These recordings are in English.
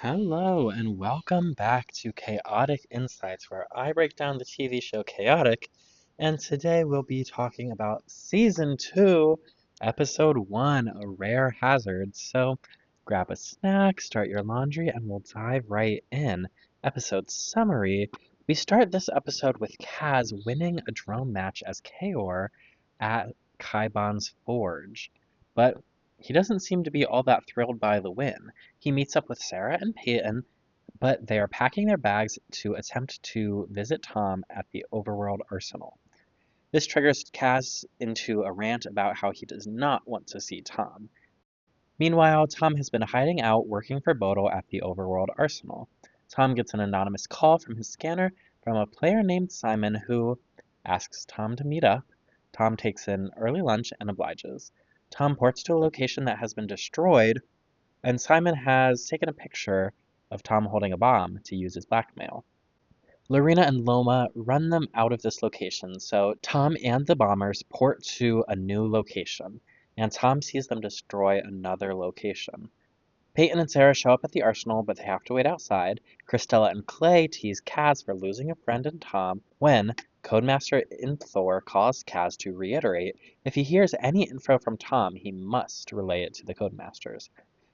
Hello, and welcome back to Chaotic Insights, where I break down the TV show Chaotic. And today we'll be talking about Season 2, Episode 1, A Rare Hazard. So grab a snack, start your laundry, and we'll dive right in. Episode summary. We start this episode with Kaz winning a drone match as Kaor at Kaiban's Forge. But he doesn't seem to be all that thrilled by the win. He meets up with Sarah and Peyton, but they are packing their bags to attempt to visit Tom at the Overworld Arsenal. This triggers Kaz into a rant about how he does not want to see Tom. Meanwhile, Tom has been hiding out working for Bodil at the Overworld Arsenal. Tom gets an anonymous call from his scanner from a player named Simon who asks Tom to meet up. Tom takes an early lunch and obliges. Tom ports to a location that has been destroyed, and Simon has taken a picture of Tom holding a bomb to use as blackmail. Lorena and Loma run them out of this location, so Tom and the bombers port to a new location, and Tom sees them destroy another location. Peyton and Sarah show up at the arsenal, but they have to wait outside. Christella and Clay tease Kaz for losing a friend in Tom when Codemaster Inthor calls Kaz to reiterate if he hears any info from Tom, he must relay it to the Codemasters.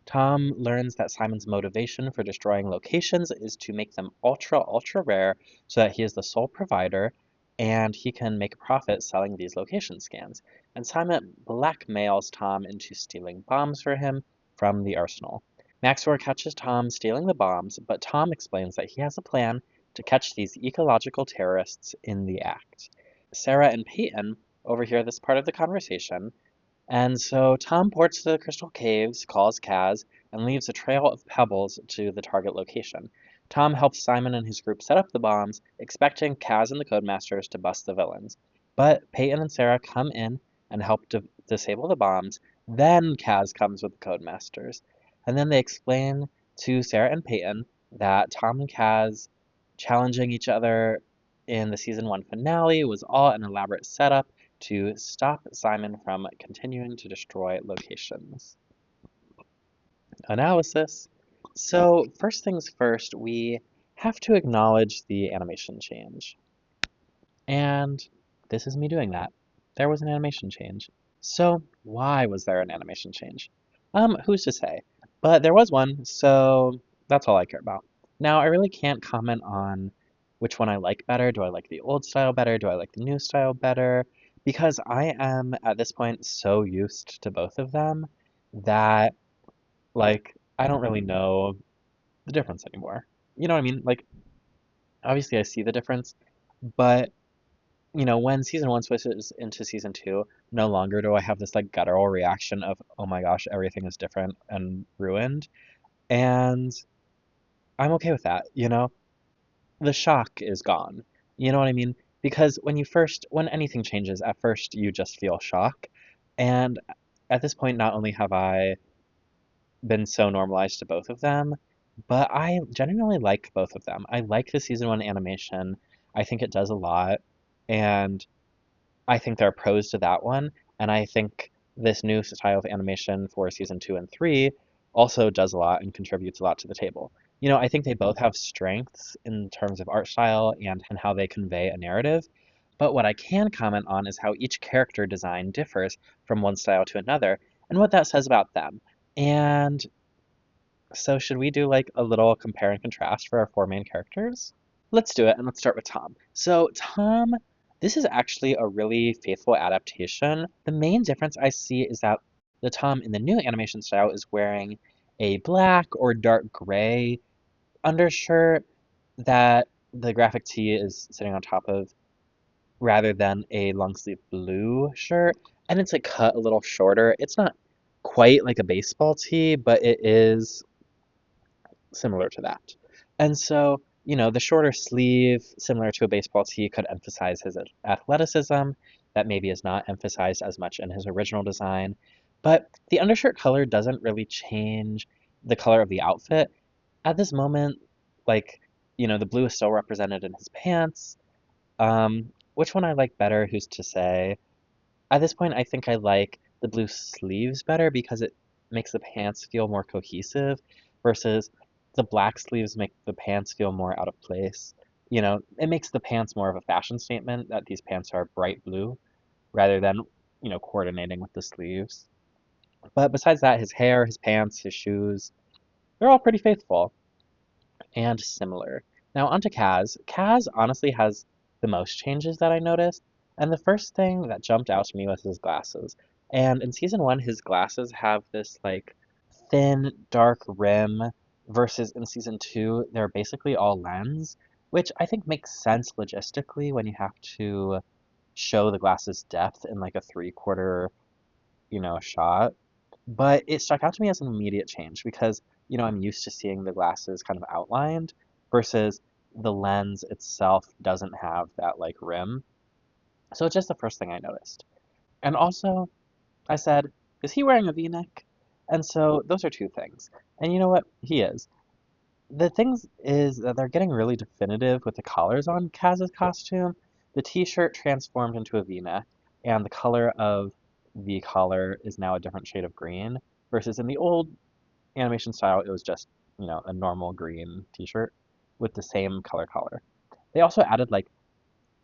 Tom learns that Simon's motivation for destroying locations is to make them ultra rare so that he is the sole provider and he can make a profit selling these location scans. And Simon blackmails Tom into stealing bombs for him from the arsenal. Maxwell catches Tom stealing the bombs, but Tom explains that he has a plan to catch these ecological terrorists in the act. Sarah and Peyton overhear this part of the conversation, and so Tom ports to the Crystal Caves, calls Kaz, and leaves a trail of pebbles to the target location. Tom helps Simon and his group set up the bombs, expecting Kaz and the Codemasters to bust the villains. But Peyton and Sarah come in and help disable the bombs. Then Kaz comes with the Codemasters. And then they explain to Sarah and Peyton that Tom and Kaz challenging each other in the season 1 finale was all an elaborate setup to stop Simon from continuing to destroy locations. Analysis. So, first things first, we have to acknowledge the animation change. And this is me doing that. There was an animation change. So, why was there an animation change? Who's to say? But there was one, so that's all I care about. Now, I really can't comment on which one I like better. Do I like the old style better? Do I like the new style better? Because I am, at this point, so used to both of them that, I don't really know the difference anymore. You know what I mean? Obviously, I see the difference, but when season 1 switches into season 2, no longer do I have this guttural reaction of, oh my gosh, everything is different and ruined. And I'm okay with that. The shock is gone. You know what I mean? Because when anything changes, at first you just feel shock. And at this point, not only have I been so normalized to both of them, but I genuinely like both of them. I like the season 1 animation. I think it does a lot. And I think there are pros to that one, and I think this new style of animation for season 2 and 3 also does a lot and contributes a lot to the table. I think they both have strengths in terms of art style and how they convey a narrative, but what I can comment on is how each character design differs from one style to another and what that says about them. And so should we do a little compare and contrast for our four main characters? Let's do it, and let's start with Tom. So Tom, this is actually a really faithful adaptation. The main difference I see is that the Tom in the new animation style is wearing a black or dark gray undershirt that the graphic tee is sitting on top of, rather than a long sleeve blue shirt. And it's cut a little shorter. It's not quite like a baseball tee, but it is similar to that. And so, the shorter sleeve, similar to a baseball tee, could emphasize his athleticism. That maybe is not emphasized as much in his original design. But the undershirt color doesn't really change the color of the outfit. At this moment, the blue is still represented in his pants. Which one I like better, who's to say? At this point, I think I like the blue sleeves better because it makes the pants feel more cohesive versus The black sleeves make the pants feel more out of place. It makes the pants more of a fashion statement that these pants are bright blue rather than, coordinating with the sleeves. But besides that, his hair, his pants, his shoes, they're all pretty faithful and similar. Now onto Kaz. Kaz honestly has the most changes that I noticed, and the first thing that jumped out to me was his glasses. And in season one, his glasses have this like thin, dark rim, versus in season two, they're basically all lens, which I think makes sense logistically when you have to show the glasses depth in like a three-quarter, shot. But it stuck out to me as an immediate change because, I'm used to seeing the glasses kind of outlined versus the lens itself doesn't have that like rim. So it's just the first thing I noticed. And also, I said, is he wearing a V-neck? And so those are two things. And you know what? He is. The things is that they're getting really definitive with the collars on Kaz's costume. The t-shirt transformed into a V-neck, and the color of the collar is now a different shade of green, versus in the old animation style, it was just, a normal green t-shirt with the same color collar. They also added like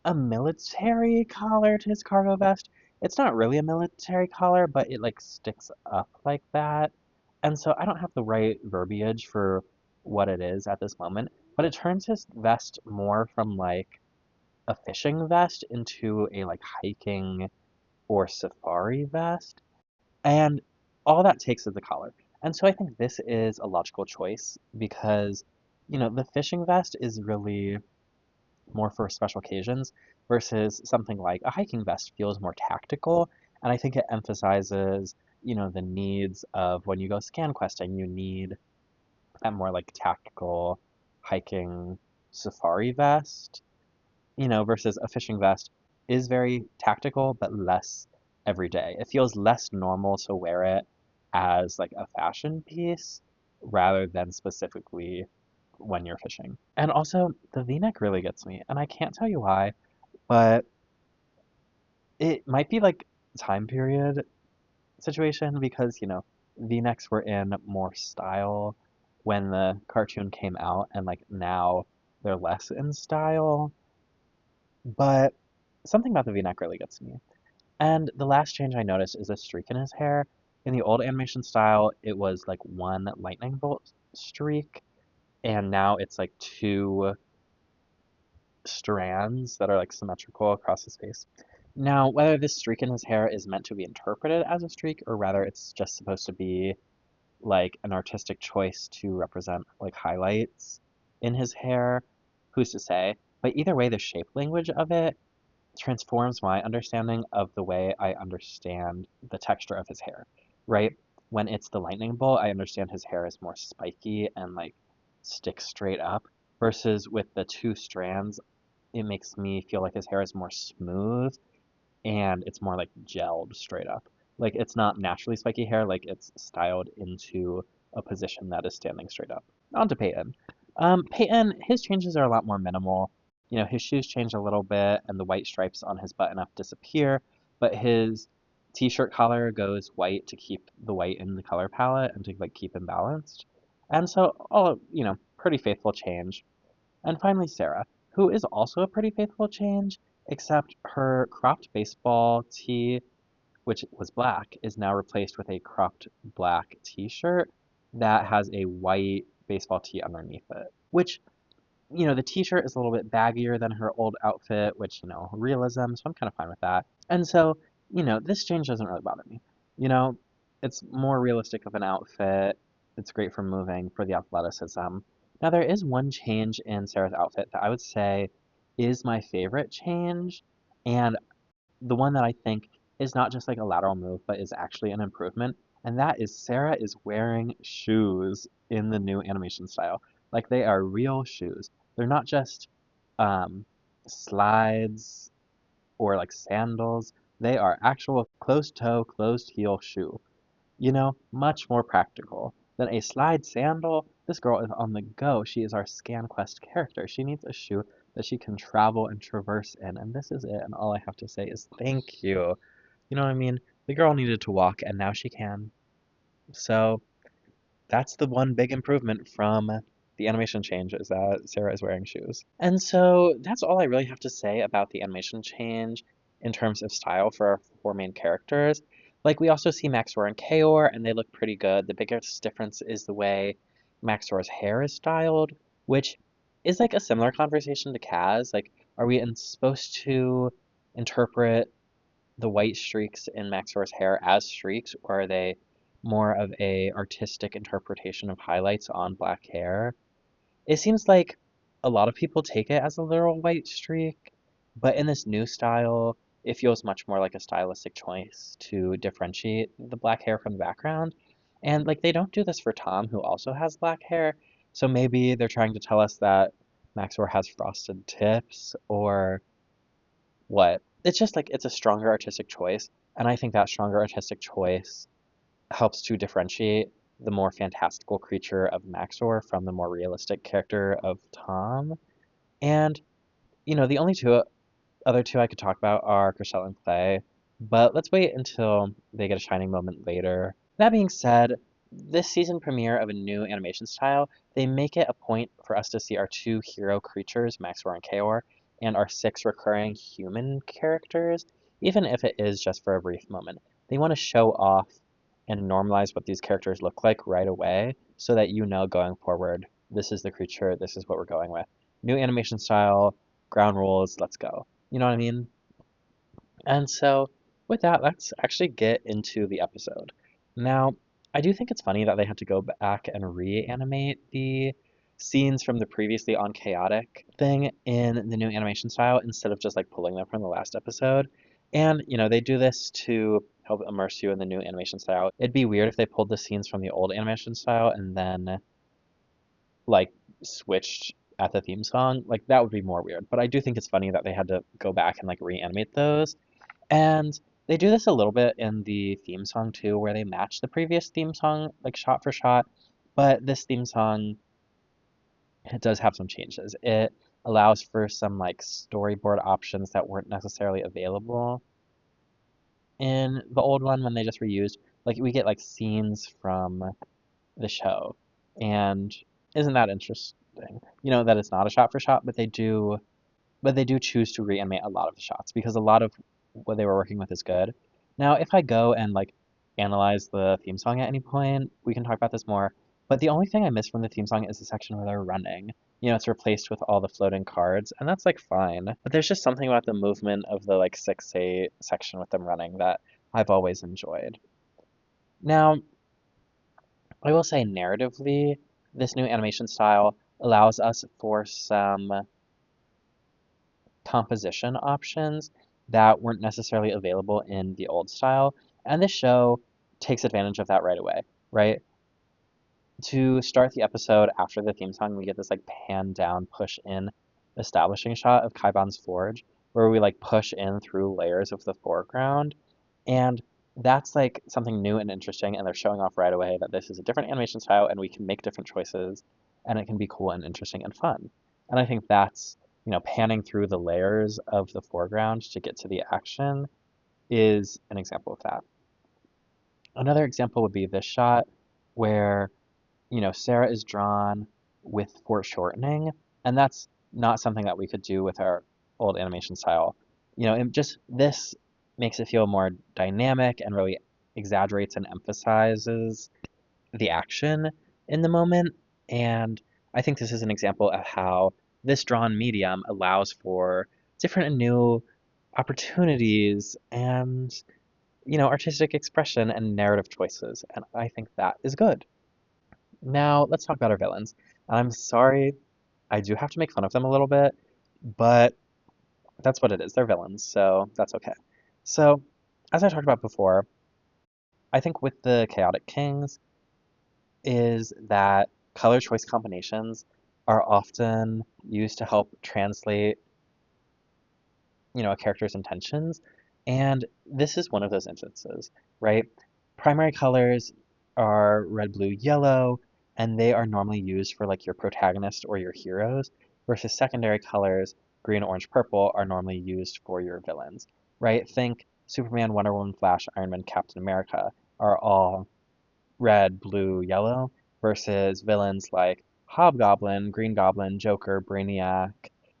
a military collar to his cargo vest. It's not really a military collar, but it like sticks up like that. And so I don't have the right verbiage for what it is at this moment, but it turns his vest more from like a fishing vest into a like hiking or safari vest. And all that takes is the collar. And so I think this is a logical choice because, the fishing vest is really more for special occasions versus something like a hiking vest feels more tactical. And I think it emphasizes, the needs of when you go scan questing, you need that more like tactical hiking safari vest, versus a fishing vest is very tactical but less everyday. It feels less normal to wear it as like a fashion piece rather than specifically when you're fishing. And also, the V-neck really gets me, and I can't tell you why, but it might be like time period situation because, V-necks were in more style when the cartoon came out, and like now they're less in style. But something about the V-neck really gets me. And the last change I noticed is a streak in his hair. In the old animation style, it was like one lightning bolt streak, and now it's like two strands that are like symmetrical across his face. Now, whether this streak in his hair is meant to be interpreted as a streak or rather it's just supposed to be like an artistic choice to represent like highlights in his hair, who's to say? But either way, the shape language of it transforms my understanding of the way I understand the texture of his hair, right? When it's the lightning bolt, I understand his hair is more spiky and like sticks straight up, versus with the two strands, it makes me feel like his hair is more smooth and it's more like gelled straight up. Like it's not naturally spiky hair, like it's styled into a position that is standing straight up. On to Peyton. Peyton, his changes are a lot more minimal. His shoes change a little bit and the white stripes on his button up disappear, but his t-shirt collar goes white to keep the white in the color palette and to like keep him balanced. And so all, pretty faithful change. And finally, Sarah, who is also a pretty faithful change, except her cropped baseball tee, which was black, is now replaced with a cropped black t-shirt that has a white baseball tee underneath it. Which, the t-shirt is a little bit baggier than her old outfit, which, realism, so I'm kind of fine with that. And so, this change doesn't really bother me. You know, it's more realistic of an outfit. It's great for moving, for the athleticism. Now, there is one change in Sarah's outfit that I would say is my favorite change, and the one that I think is not just like a lateral move, but is actually an improvement, and that is Sarah is wearing shoes in the new animation style. Like they are real shoes. They're not just um, slides or like sandals. They are actual closed toe, closed heel shoe. Much more practical than a slide sandal. This girl is on the go. She is our ScanQuest character. She needs a shoe that she can travel and traverse in, and this is it. And all I have to say is thank you. You know what I mean? The girl needed to walk, and now she can. So that's the one big improvement from the animation change is that Sarah is wearing shoes. And so that's all I really have to say about the animation change in terms of style for our four main characters. Like, we also see Maxor and Kaor, and they look pretty good. The biggest difference is the way Maxor's hair is styled, which is like a similar conversation to Kaz. Like, are we supposed to interpret the white streaks in Maxor's hair as streaks, or are they more of a artistic interpretation of highlights on black hair? It seems like a lot of people take it as a literal white streak, but in this new style, it feels much more like a stylistic choice to differentiate the black hair from the background. And like, they don't do this for Tom, who also has black hair, so maybe they're trying to tell us that Maxor has frosted tips, or what? It's just like it's a stronger artistic choice, and I think that stronger artistic choice helps to differentiate the more fantastical creature of Maxor from the more realistic character of Tom. And, the only other two I could talk about are Chriselle and Clay, but let's wait until they get a shining moment later. That being said, this season premiere of a new animation style, they make it a point for us to see our two hero creatures, Maxor and Kaor, and our six recurring human characters, even if it is just for a brief moment. They want to show off and normalize what these characters look like right away so that going forward, this is the creature, this is what we're going with. New animation style, ground rules, let's go. You know what I mean? And so, with that, let's actually get into the episode. Now, I do think it's funny that they had to go back and reanimate the scenes from the previously on Chaotic thing in the new animation style instead of just like pulling them from the last episode. And, they do this to help immerse you in the new animation style. It'd be weird if they pulled the scenes from the old animation style and then like switched at the theme song. Like, that would be more weird. But I do think it's funny that they had to go back and like reanimate those. And they do this a little bit in the theme song too, where they match the previous theme song like shot for shot. But this theme song, it does have some changes. It allows for some like storyboard options that weren't necessarily available in the old one when they just reused. Like, we get like scenes from the show. And isn't that interesting? That it's not a shot for shot, but they do choose to reanimate a lot of the shots because a lot of what they were working with is good. Now, if I go and like analyze the theme song at any point, we can talk about this more. But the only thing I miss from the theme song is the section where they're running. It's replaced with all the floating cards, and that's like fine. But there's just something about the movement of the like 6/8 section with them running that I've always enjoyed. Now, I will say narratively, this new animation style allows us for some composition options that weren't necessarily available in the old style, and this show takes advantage of that right away, right? To start the episode after the theme song, we get this like pan down, push in establishing shot of Kaiban's forge, where we like push in through layers of the foreground, and that's like something new and interesting, and they're showing off right away that this is a different animation style and we can make different choices and it can be cool and interesting and fun. And I think that's, panning through the layers of the foreground to get to the action is an example of that. Another example would be this shot where, Sarah is drawn with foreshortening, and that's not something that we could do with our old animation style. It just this makes it feel more dynamic and really exaggerates and emphasizes the action in the moment. And I think this is an example of how this drawn medium allows for different and new opportunities and, artistic expression and narrative choices. And I think that is good. Now, let's talk about our villains. I'm sorry, I do have to make fun of them a little bit, but that's what it is. They're villains, so that's okay. So, as I talked about before, I think with the Chaotic Kings is that color choice combinations are often used to help translate, a character's intentions, and this is one of those instances, right? Primary colors are red, blue, yellow, and they are normally used for like your protagonist or your heroes, versus secondary colors, green, orange, purple, are normally used for your villains, right? Think Superman, Wonder Woman, Flash, Iron Man, Captain America are all red, blue, yellow, versus villains like Hobgoblin, Green Goblin, Joker, Brainiac,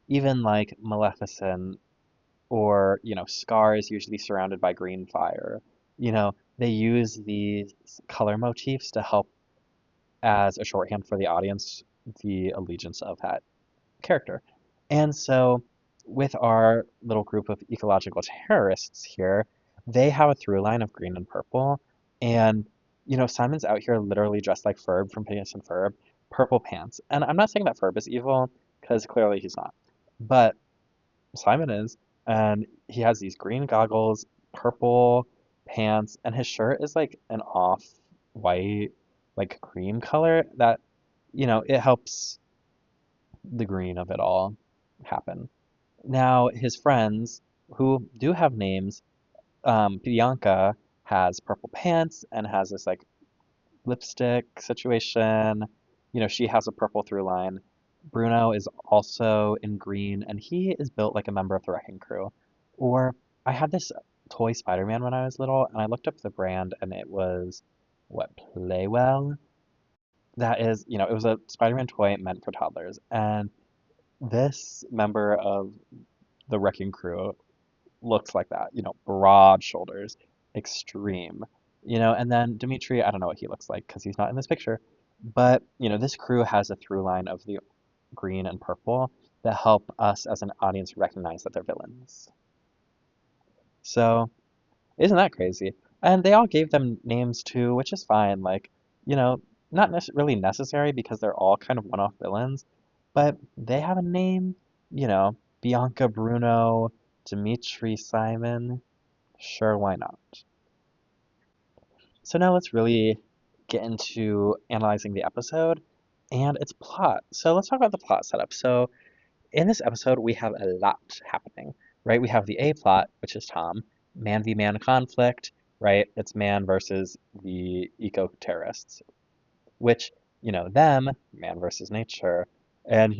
even like Maleficent or, Scar is usually surrounded by green fire. They use these color motifs to help as a shorthand for the audience, the allegiance of that character. And so, with our little group of ecological terrorists here, they have a through line of green and purple. And, Simon's out here literally dressed like Ferb from Phineas and Ferb, purple pants. And I'm not saying that Ferb is evil, because clearly he's not. But Simon is, and he has these green goggles, purple pants, and his shirt is like an off white, like cream color that, it helps the green of it all happen. Now, his friends, who do have names, Bianca has purple pants and has this like lipstick situation. She has a purple through line. Bruno is also in green, and he is built like a member of the Wrecking Crew. Or I had this toy Spider-Man when I was little, and I looked up the brand, and it was, what, Playwell? That is, it was a Spider-Man toy meant for toddlers. And this member of the Wrecking Crew looks like that, broad shoulders, extreme, and then Dimitri, I don't know what he looks like because he's not in this picture, but, this crew has a through line of the green and purple that help us as an audience recognize that they're villains. So, isn't that crazy? And they all gave them names too, which is fine, like, you know, not really necessary because they're all kind of one-off villains, but they have a name, Bianca Bruno, Dimitri Simon. Sure, why not? So now let's really get into analyzing the episode and its plot. So let's talk about the plot setup. So in this episode, we have a lot happening, right? We have the A plot, which is Tom, man v man conflict, right? It's man versus the eco-terrorists, which, them, man versus nature, and,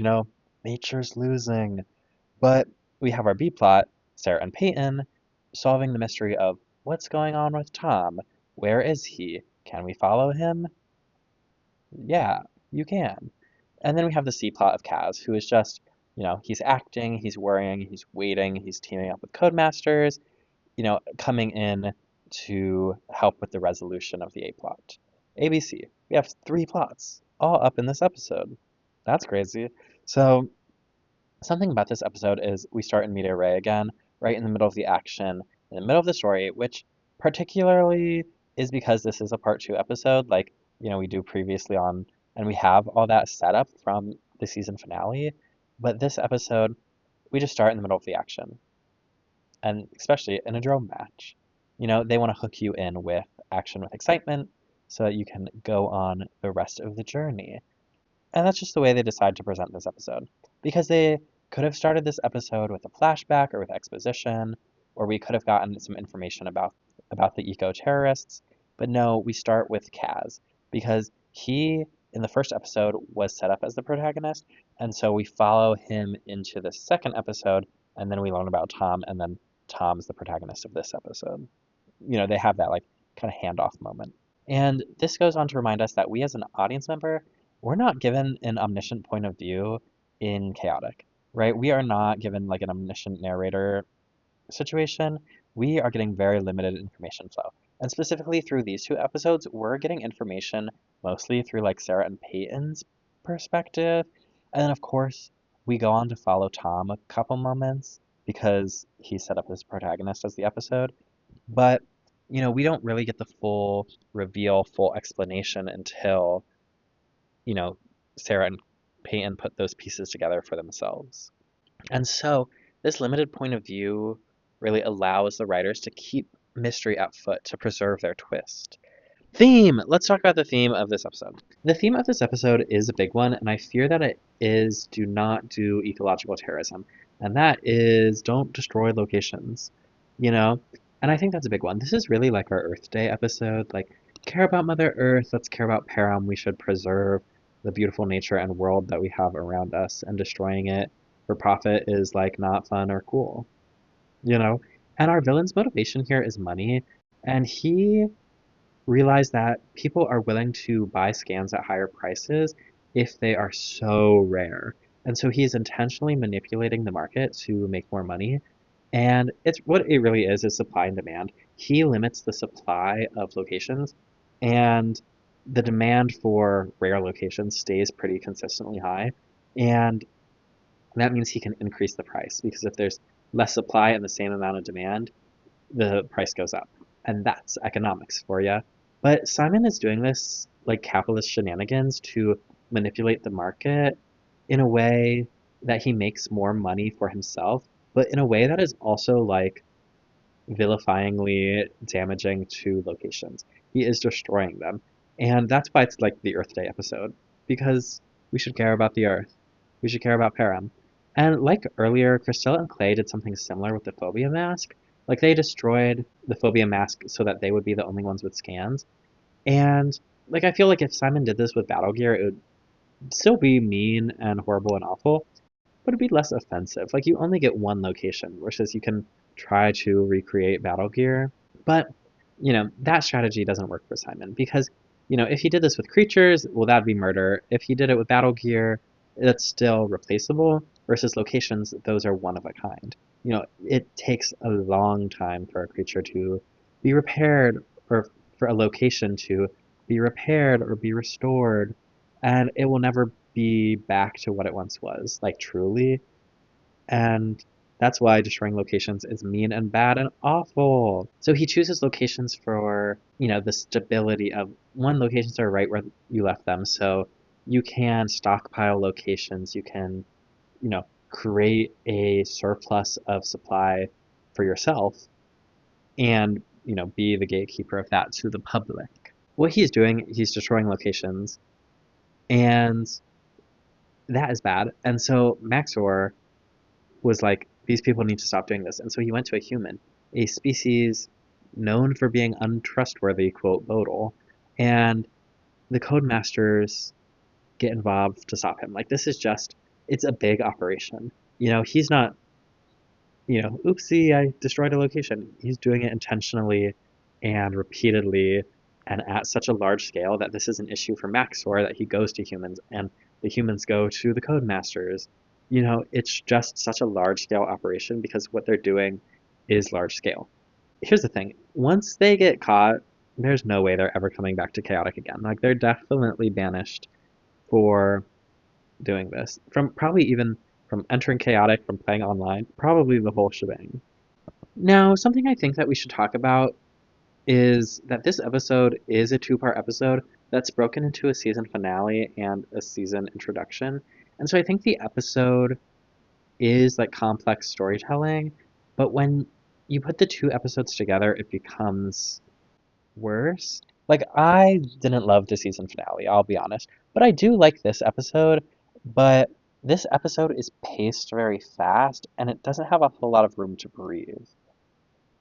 nature's losing. But we have our B plot, Sarah and Peyton, solving the mystery of what's going on with Tom? Where is he? Can we follow him? Yeah, you can. And then we have the C plot of Kaz, who is just, he's acting, he's worrying, he's waiting, he's teaming up with Codemasters, coming in to help with the resolution of the A plot. ABC, we have 3 plots, all up in this episode. That's crazy. So something about this episode is we start in media ray again, right in the middle of the action, in the middle of the story, which particularly is because this is a part 2 episode, like, we do previously on, and we have all that set up from the season finale. But this episode, we just start in the middle of the action, and especially in a drone match. They want to hook you in with action with excitement so that you can go on the rest of the journey. And that's just the way they decide to present this episode. Because they could have started this episode with a flashback or with exposition, or we could have gotten some information about the eco-terrorists. But no, we start with Kaz, because he, in the first episode, was set up as the protagonist, and so we follow him into the second episode, and then we learn about Tom, and then Tom's the protagonist of this episode. They have that, like, kind of handoff moment. And this goes on to remind us that we as an audience member, we're not given an omniscient point of view in Chaotic, right? We are not given like an omniscient narrator situation. We are getting very limited information flow. And specifically through these 2 episodes, we're getting information mostly through like Sarah and Peyton's perspective. And then of course, we go on to follow Tom a couple moments because he's set up as protagonist as the episode. But, we don't really get the full reveal, full explanation until, Sarah and Peyton put those pieces together for themselves. And so this limited point of view really allows the writers to keep mystery at foot to preserve their twist. Theme! Let's talk about the theme of this episode. The theme of this episode is a big one, and I fear that it is do not do ecological terrorism. And that is don't destroy locations, And I think that's a big one. This is really like our Earth Day episode. Like, care about Mother Earth, let's care about Param. We should preserve the beautiful nature and world that we have around us, and destroying it for profit is like not fun or cool, And our villain's motivation here is money, and he realized that people are willing to buy scans at higher prices if they are so rare. And so he's intentionally manipulating the market to make more money. And it's what it really is supply and demand. He limits the supply of locations, and the demand for rare locations stays pretty consistently high. And that means he can increase the price because if there's less supply and the same amount of demand, the price goes up. And that's economics for you. But Simon is doing this like capitalist shenanigans to manipulate the market in a way that he makes more money for himself, but in a way that is also like vilifyingly damaging to locations. He is destroying them. And that's why it's like the Earth Day episode, because we should care about the Earth. We should care about Param. And like earlier, Christella and Clay did something similar with the phobia mask. Like they destroyed the phobia mask so that they would be the only ones with scans. And like I feel like if Simon did this with Battle Gear, it would still be mean and horrible and awful, but it'd be less offensive. Like you only get one location versus you can try to recreate Battle Gear. But, that strategy doesn't work for Simon because, if he did this with creatures, well, that'd be murder. If he did it with Battle Gear, that's still replaceable versus locations, those are one of a kind. It takes a long time for a creature to be repaired or for a location to be repaired or be restored, and it will never be back to what it once was, like truly. And that's why destroying locations is mean and bad and awful. So he chooses locations for, the stability of one, locations are right where you left them. So you can stockpile locations, you can, create a surplus of supply for yourself and, be the gatekeeper of that to the public. What he's doing, he's destroying locations, and that is bad. And so Maxor was like, these people need to stop doing this. And so he went to a human, a species known for being untrustworthy, quote, Bodil. And the Codemasters get involved to stop him. Like, this is just, it's a big operation. He's not, oopsie, I destroyed a location. He's doing it intentionally and repeatedly and at such a large scale that this is an issue for Maxor that he goes to humans and the humans go to the Codemasters. It's just such a large scale operation because what they're doing is large scale. Here's the thing, once they get caught, there's no way they're ever coming back to Chaotic again. Like, they're definitely banished for doing this. From probably even from entering Chaotic, from playing online, probably the whole shebang. Now, something I think that we should talk about is that this episode is a two-part episode that's broken into a season finale and a season introduction. And so I think the episode is like complex storytelling, but when you put the two episodes together, it becomes worse. Like, I didn't love the season finale, I'll be honest, but I do like this episode, but this episode is paced very fast and it doesn't have a whole lot of room to breathe.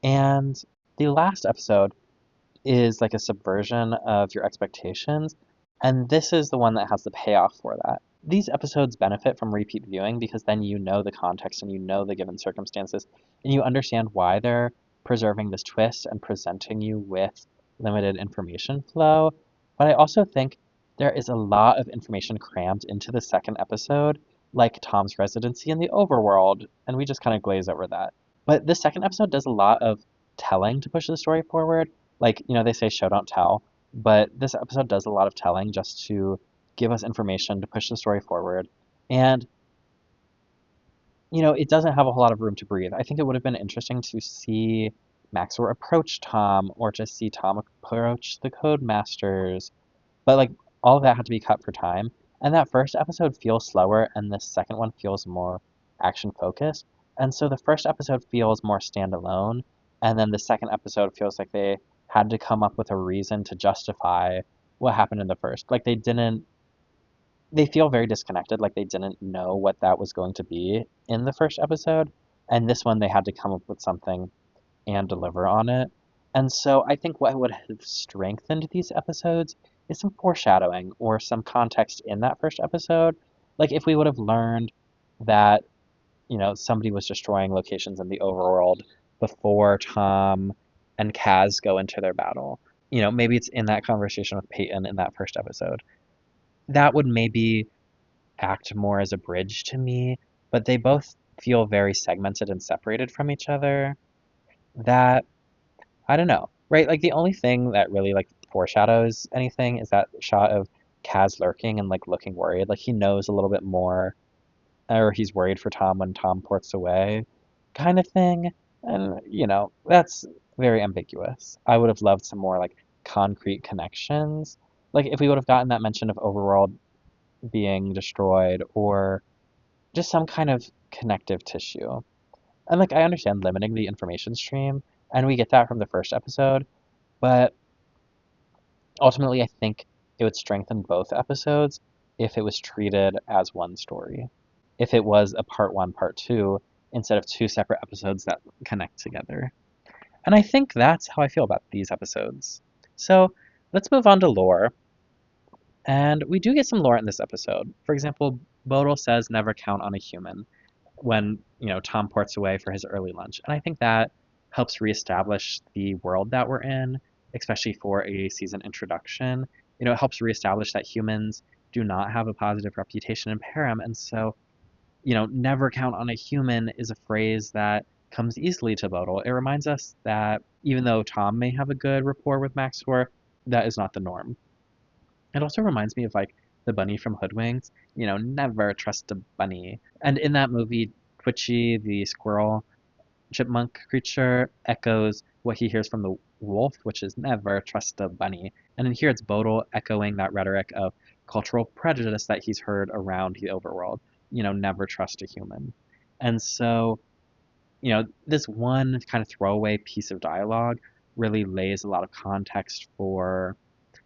And the last episode is like a subversion of your expectations, and this is the one that has the payoff for that. These episodes benefit from repeat viewing because then you know the context and you know the given circumstances, and you understand why they're preserving this twist and presenting you with limited information flow. But I also think there is a lot of information crammed into the second episode, like Tom's residency in the overworld, and we just kind of glaze over that. But the second episode does a lot of telling to push the story forward. Like, they say show, don't tell, but this episode does a lot of telling just to give us information to push the story forward. And, it doesn't have a whole lot of room to breathe. I think it would have been interesting to see Maxwell approach Tom or to see Tom approach the Codemasters. But, like, all of that had to be cut for time. And that first episode feels slower, and the second one feels more action focused. And so the first episode feels more standalone, and then the second episode feels like they had to come up with a reason to justify what happened in the first. Like, they feel very disconnected, like they didn't know what that was going to be in the first episode. And this one, they had to come up with something and deliver on it. And so I think what would have strengthened these episodes is some foreshadowing or some context in that first episode. Like, if we would have learned that, somebody was destroying locations in the overworld before Tom and Kaz go into their battle. Maybe it's in that conversation with Peyton in that first episode. that would maybe act more as a bridge to me, but they both feel very segmented and separated from each other. That I don't know, right? Like the only thing that really like foreshadows anything is that shot of Kaz lurking and like looking worried, like he knows a little bit more, or he's worried for Tom when Tom ports away, kind of thing. And that's very ambiguous. I would have loved some more like concrete connections. Like if we would have gotten that mention of overworld being destroyed or just some kind of connective tissue. And like I understand limiting the information stream, and we get that from the first episode, but ultimately I think it would strengthen both episodes if it was treated as one story. If it was a part one, part two, instead of two separate episodes that connect together. And I think that's how I feel about these episodes. So let's move on to lore. And we do get some lore in this episode. For example, Bodil says never count on a human when, Tom ports away for his early lunch. And I think that helps reestablish the world that we're in, especially for a season introduction. It helps reestablish that humans do not have a positive reputation in Param. And so, never count on a human is a phrase that comes easily to Bodil. It reminds us that even though Tom may have a good rapport with Maxor, that is not the norm. It also reminds me of like the bunny from Hoodwinks, never trust a bunny. And in that movie, Twitchy, the squirrel chipmunk creature, echoes what he hears from the wolf, which is never trust a bunny. And in here, it's Bodil echoing that rhetoric of cultural prejudice that he's heard around the overworld, never trust a human. And so, this one kind of throwaway piece of dialogue really lays a lot of context for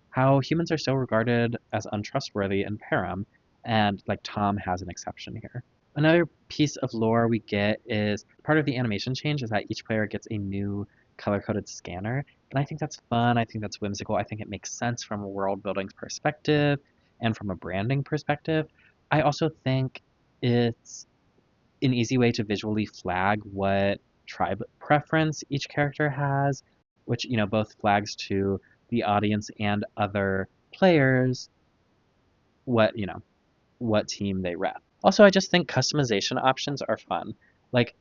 how humans are still regarded as untrustworthy in Param, and like Tom has an exception here. Another piece of lore we get is part of the animation change is that each player gets a new color-coded scanner, and I think that's fun. I think that's whimsical. I think it makes sense from a world building perspective and from a branding perspective. I also think it's an easy way to visually flag what tribe preference each character has, which, both flags to the audience and other players what team they rep. Also, I just think customization options are fun. Like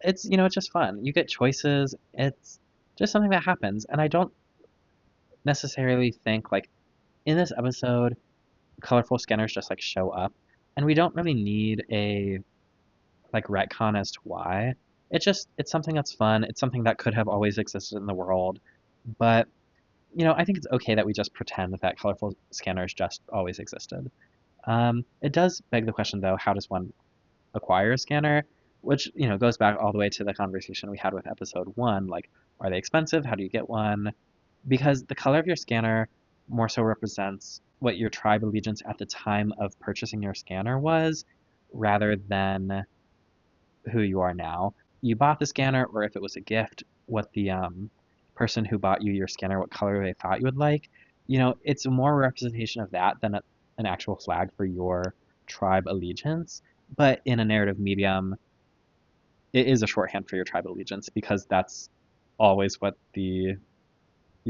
it's just fun. You get choices. It's just something that happens, and I don't necessarily think like in this episode colorful scanners just like show up, and we don't really need a like retcon as to why. It's something that's fun. It's something that could have always existed in the world, but I think it's okay that we just pretend that colorful scanners just always existed. It does beg the question, though, how does one acquire a scanner? Which, goes back all the way to the conversation we had with episode one. Like, are they expensive? How do you get one? Because the color of your scanner more so represents what your tribe allegiance at the time of purchasing your scanner was, rather than who you are now. You bought the scanner, or if it was a gift, what the person who bought you your scanner, what color they thought you would like. It's more representation of that than an actual flag for your tribe allegiance. But in a narrative medium, it is a shorthand for your tribe allegiance because that's always what the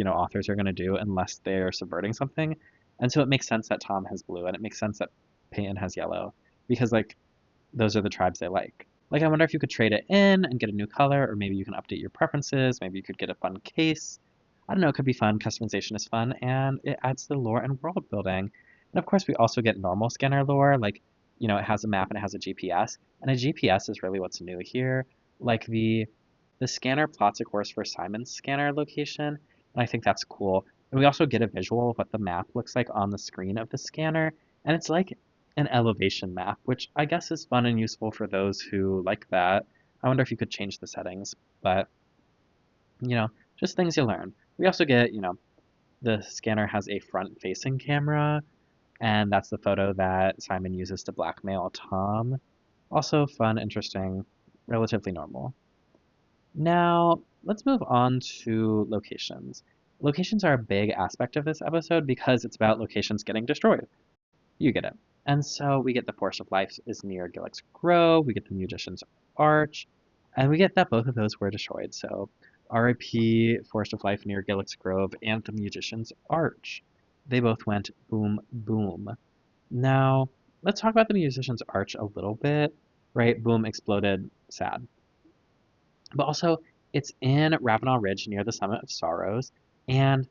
authors are going to do unless they're subverting something. And so it makes sense that Tom has blue, and it makes sense that Peyton has yellow because like those are the tribes they like. Like, I wonder if you could trade it in and get a new color, or maybe you can update your preferences. Maybe you could get a fun case. I don't know, it could be fun. Customization is fun, and it adds to the lore and world building. And of course, we also get normal scanner lore, like, it has a map and it has a GPS. And a GPS is really what's new here. Like, the scanner plots a course for Simon's scanner location, and I think that's cool. And we also get a visual of what the map looks like on the screen of the scanner, and it's like an elevation map, which I guess is fun and useful for those who like that. I wonder if you could change the settings, but just things you learn. We also get, the scanner has a front facing camera, and that's the photo that Simon uses to blackmail Tom. Also fun, interesting, relatively normal. Now, let's move on to locations. Locations are a big aspect of this episode because it's about locations getting destroyed. You get it. And so we get the Force of Life is near Gillick's Grove, we get the Musician's Arch, and we get that both of those were destroyed. So RIP Forest of Life near Gillick's Grove and the Musician's Arch. they both went boom, boom. Now, let's talk about the musician's arch a little bit, right? Boom, exploded, sad. But also, it's in Ravenel Ridge near the Summit of Sorrows, and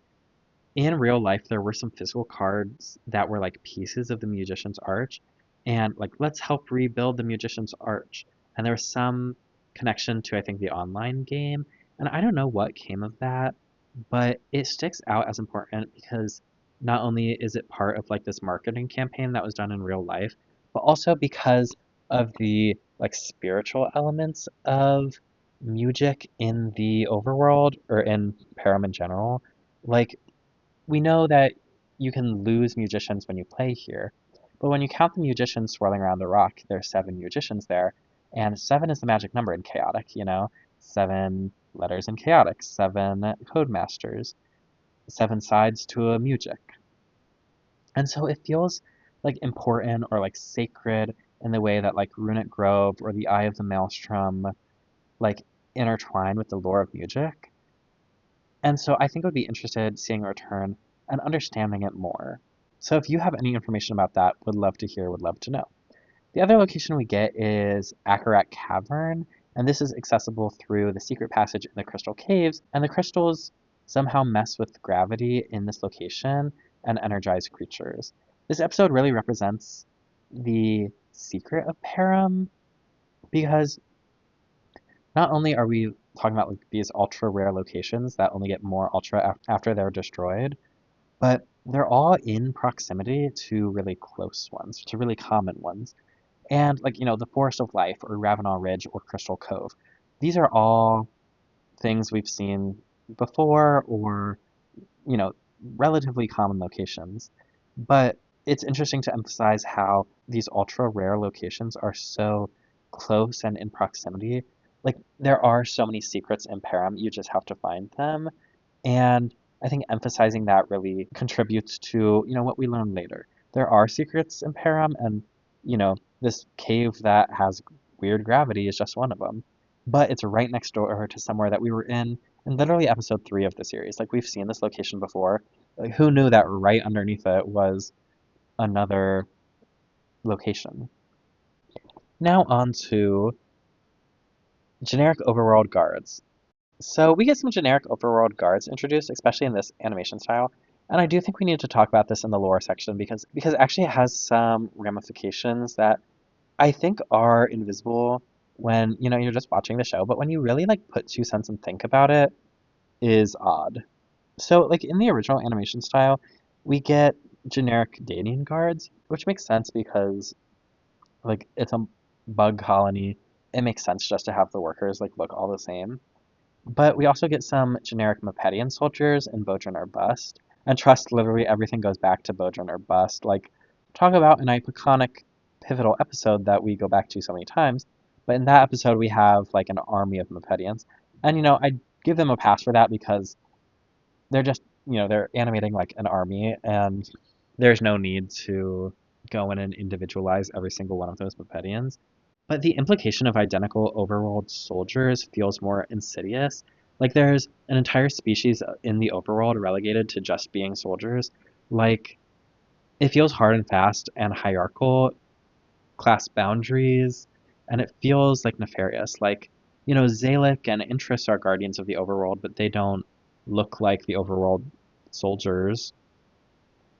in real life, there were some physical cards that were like pieces of the Musician's Arch, and like, let's help rebuild the Musician's Arch. And there was some connection to, I think, the online game, and I don't know what came of that, but it sticks out as important because not only is it part of like this marketing campaign that was done in real life, but also because of the like spiritual elements of music in the overworld or in Param in general. Like, we know that you can lose musicians when you play here, but when you count the musicians swirling around the rock, there's 7 musicians there, and 7 is the magic number in Chaotic, 7 letters in Chaotic, 7 codemasters, 7 sides to a music. And so it feels like important or like sacred in the way that like Runic Grove or the Eye of the Maelstrom like intertwine with the lore of music. And so I think I would be interested seeing a return and understanding it more. So if you have any information about that, would love to hear, would love to know. The other location we get is Akarat Cavern, and this is accessible through the secret passage in the crystal caves, and the crystals somehow mess with gravity in this location and energize creatures. This episode really represents the secret of Param because not only are we talking about like these ultra rare locations that only get more ultra after they're destroyed, but they're all in proximity to really close ones, to really common ones. And like, the Forest of Life or Ravenel Ridge or Crystal Cove. These are all things we've seen before or, you know, relatively common locations. But it's interesting to emphasize how these ultra rare locations are so close and in proximity. Like, there are so many secrets in Param, you just have to find them. And I think emphasizing that really contributes to, what we learn later. There are secrets in Param, and, this cave that has weird gravity is just one of them. But it's right next door to somewhere that we were in literally episode 3 of the series. Like, we've seen this location before. Like, who knew that right underneath it was another location? Now on to generic overworld guards. So we get some generic overworld guards introduced, especially in this animation style. And I do think we need to talk about this in the lore section because actually it has some ramifications that I think are invisible when, you're just watching the show, but when you really like put 2 cents and think about it, is odd. So like in the original animation style, we get generic Danian guards, which makes sense because like it's a bug colony. It makes sense just to have the workers like look all the same. But we also get some generic Mepedian soldiers in Bodrin or Bust. And trust, literally everything goes back to Bodrin or Bust. Like, talk about an iconic, pivotal episode that we go back to so many times. But in that episode, we have like an army of Mepedians. And, I give them a pass for that because they're just, they're animating like an army. And there's no need to go in and individualize every single one of those Mepedians. But the implication of identical overworld soldiers feels more insidious. Like there's an entire species in the overworld relegated to just being soldiers. Like it feels hard and fast and hierarchical, class boundaries, and it feels like nefarious. Like, Zalek and Interest are guardians of the overworld, but they don't look like the overworld soldiers.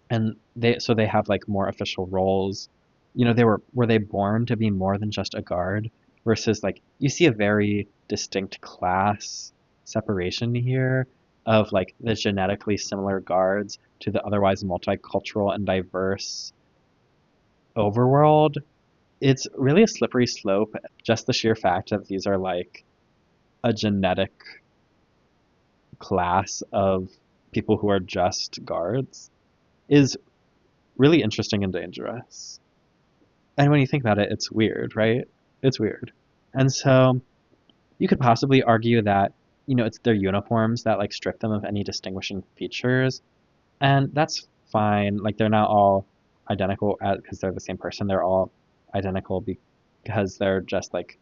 And they have like more official roles. Were they born to be more than just a guard versus like you see a very distinct class separation here of like the genetically similar guards to the otherwise multicultural and diverse overworld. It's really a slippery slope, just the sheer fact that these are like a genetic class of people who are just guards is really interesting and dangerous. And when you think about it, it's weird, right? It's weird. And so you could possibly argue that, it's their uniforms that like strip them of any distinguishing features. And that's fine. Like they're not all identical because they're the same person. They're all identical because they're just like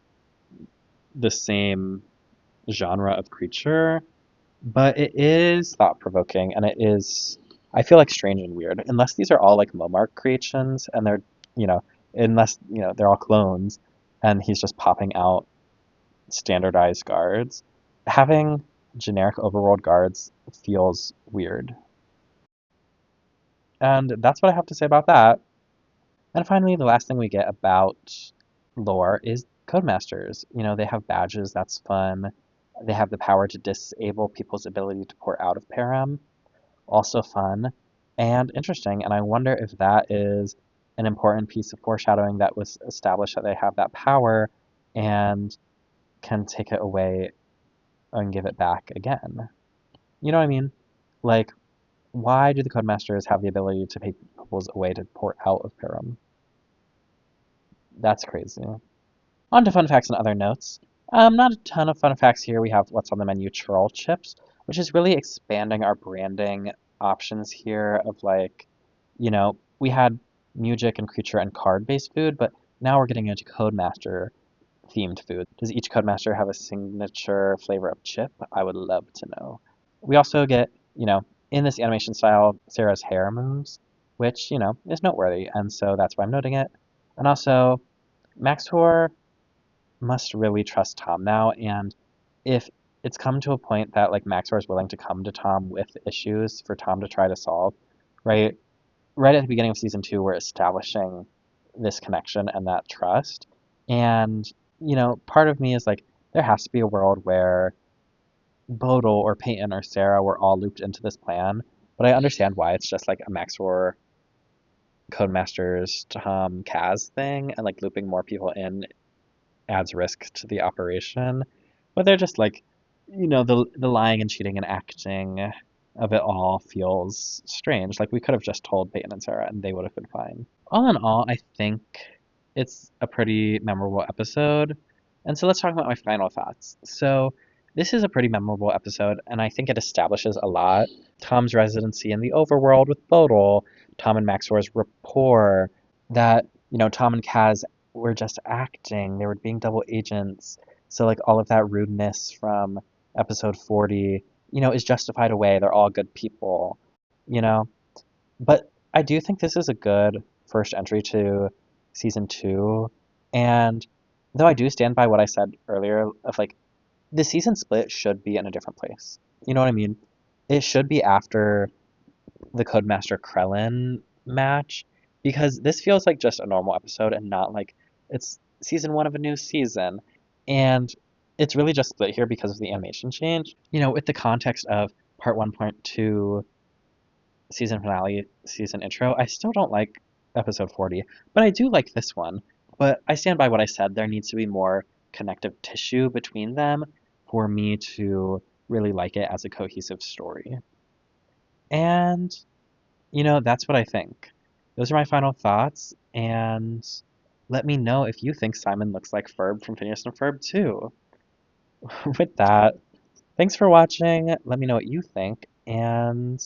the same genre of creature. But it is thought provoking and it is I feel like strange and weird. Unless these are all like Momark creations and they're, you know, unless, they're all clones and he's just popping out standardized guards, having generic overworld guards feels weird. And that's what I have to say about that. And finally, the last thing we get about lore is Codemasters. They have badges, that's fun. They have the power to disable people's ability to pour out of Param, also fun and interesting. And I wonder if that is an important piece of foreshadowing that was established that they have that power and can take it away and give it back again. You know what I mean? Like, why do the Codemasters have the ability to take people's away to pour out of Param? That's crazy. On to fun facts and other notes. Not a ton of fun facts here. We have what's on the menu, churl chips, which is really expanding our branding options here of like, we had music and creature and card-based food, but now we're getting into Codemaster themed food. Does each Codemaster have a signature flavor of chip? I would love to know. We also get, in this animation style, Sarah's hair moves, which, is noteworthy, and so that's why I'm noting it. And also, Maxor must really trust Tom now, and if it's come to a point that like Maxor is willing to come to Tom with issues for Tom to try to solve, right? Right at the beginning of season 2, we're establishing this connection and that trust. And, part of me is like, there has to be a world where Bodil or Peyton or Sarah were all looped into this plan. But I understand why it's just like a Maxor Codemasters Tom Kaz thing, and like looping more people in adds risk to the operation. But they're just like, the lying and cheating and acting of it all feels strange. Like we could have just told Peyton and Sarah and they would have been fine. All in all, I think it's a pretty memorable episode. And so let's talk about my final thoughts. So this is a pretty memorable episode, and I think it establishes a lot. Tom's residency in the overworld with Bodil, Tom and Maxor's rapport, that, Tom and Kaz were just acting. They were being double agents. So like all of that rudeness from episode 40, is justified away. They're all good people, you know. But I do think this is a good first entry to season 2. And though I do stand by what I said earlier of like the season split should be in a different place. You know what I mean? It should be after the Codemaster Krellin match because this feels like just a normal episode and not like it's season 1 of a new season. And it's really just split here because of the animation change. With the context of part 1.2 season finale, season intro, I still don't like episode 40, but I do like this one. But I stand by what I said. There needs to be more connective tissue between them for me to really like it as a cohesive story. And that's what I think. Those are my final thoughts, and let me know if you think Simon looks like Ferb from Phineas and Ferb too. With that, thanks for watching. Let me know what you think, and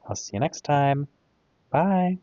I'll see you next time. Bye.